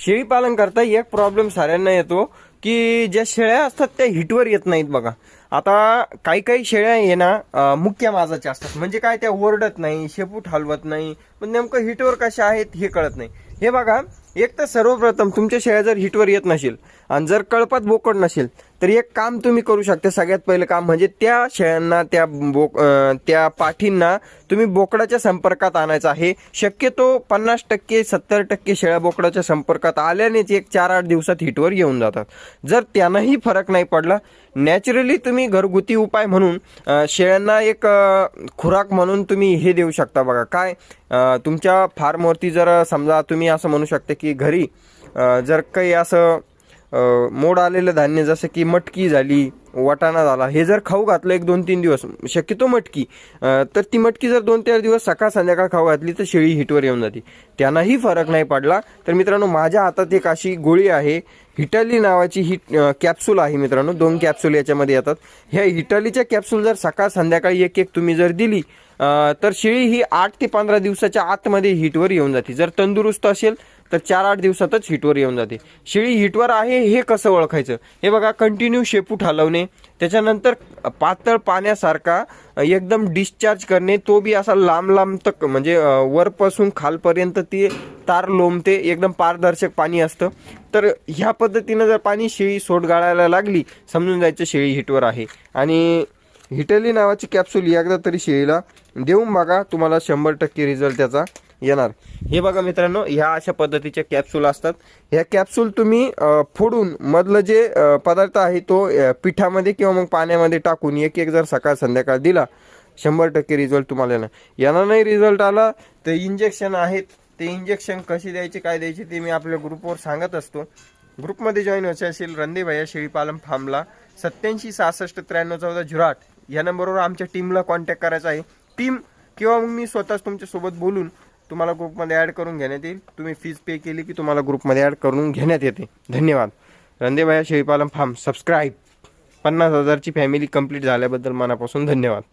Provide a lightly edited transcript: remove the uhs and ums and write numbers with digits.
शेळी पालन करता एक प्रॉब्लेम साऱ्यांना येतो की ज्या शेळ्या असतात त्या हिटवर येत नाहीत बघा. आता काही काही शेळ्या आहे ना मुक्या माजाच्या असतात, म्हणजे काय त्या ओरडत नाही, शेपूट हलवत नाही, पण नेमकं हिटवर कशा आहेत हे कळत नाही. हे बघा, एक तर सर्वप्रथम तुमच्या शेळ्या जर हिटवर येत नसेल आणि जर कळपात बोकड नसेल तर एक काम तुम्ही करू शकता. सगळ्यात पहिलं काम म्हणजे त्या शेळ्यांना त्या पाठींना तुम्ही बोकडाच्या संपर्कात आणायचं आहे. शक्यतो 50% 70% शेळ्या बोकडाच्या संपर्कात आल्यानेच एक 4-8 दिवसात हिटवर येऊन जातात. जर त्यांनाही फरक नाही पडला, नॅचरली तुम्ही घरगुती उपाय म्हणून शेळ्यांना एक खुराक म्हणून तुम्ही हे देऊ शकता बघा. काय तुमच्या फार्मवरती जर समजा तुम्ही असं म्हणू शकता की घरी जर काही असं मोड आलेलं धान्य जसं की मटकी झाली, वाटाणा झाला, हे जर खाऊ घातलं 1-2-3 दिवस, शक्यतो मटकी, तर ती मटकी जर 2-4 दिवस सकाळ संध्याकाळ खाऊ घातली तर शेळी हिटवर येऊन जाते. त्यांनाही फरक नाही पडला तर मित्रांनो, माझ्या हातात एक अशी गोळी आहे, हिटाली नावाची ही कॅप्सूल आहे मित्रांनो. 2 कॅप्सूल याच्यामध्ये येतात. ह्या हिटालीच्या कॅप्सूल जर सकाळ संध्याकाळी एक तुम्ही जर दिली तर शेळी ही 8 ते 15 दिवसाच्या आतमध्ये हिटवर येऊन जाते. जर तंदुरुस्त असेल तर 4-8 दिवसातच हिटवर येऊन जाते. शेळी हिटवर आहे हे कसं ओळखायचं? हे बघा, कंटिन्यू शेपूट हलवणे, त्याच्यानंतर पातळ पाण्यासारखा एकदम डिस्चार्ज करणे, तो बी असा लांब लांब तक, म्हणजे वरपासून खालपर्यंत ती तार लोंबते, एकदम पारदर्शक पाणी असतं. तर ह्या पद्धतीनं जर पाणी शेळी सोट गाळायला लागली, समजून जायचं शेळी हिटवर आहे. आणि हिटली नावाची कॅप्सूल एकदा तरी शेळीला देऊन बघा, तुम्हाला 100% रिझल्ट त्याचा येणार. हे बघा मित्रांनो, ह्या अशा पद्धतीच्या कॅप्सूल असतात. ह्या कॅप्सूल तुम्ही फोडून मधलं जे पदार्थ आहे तो पिठामध्ये किंवा मग पाण्यामध्ये टाकून एक जर सकाळ संध्याकाळ दिला, 100% रिझल्ट तुम्हाला येणार. यांना नाही रिझल्ट आला तर इंजेक्शन आहेत, ते इंजेक्शन कसे द्यायचे काय द्यायचे ते मी आपल्या ग्रुपवर सांगत असतो. ग्रुपमध्ये जॉईन व्हायचे असेल रणदे भैया शेळी पालन फार्मला 87 66 93 14 08 या नंबरवर आमच्या टीमला कॉन्टॅक्ट करायचा आहे. टीम किंवा मग मी स्वतःच तुमच्यासोबत बोलून तुम्हाला ग्रुपमध्ये ॲड करून घेण्यात येईल. तुम्ही फीज पे केली की तुम्हाला ग्रुपमध्ये ॲड करून घेण्यात येते. धन्यवाद. रणदे भैया शेळी पालन फार्म सबस्क्राईब. 50,000ची फॅमिली कंप्लीट झाल्याबद्दल मनापासून धन्यवाद.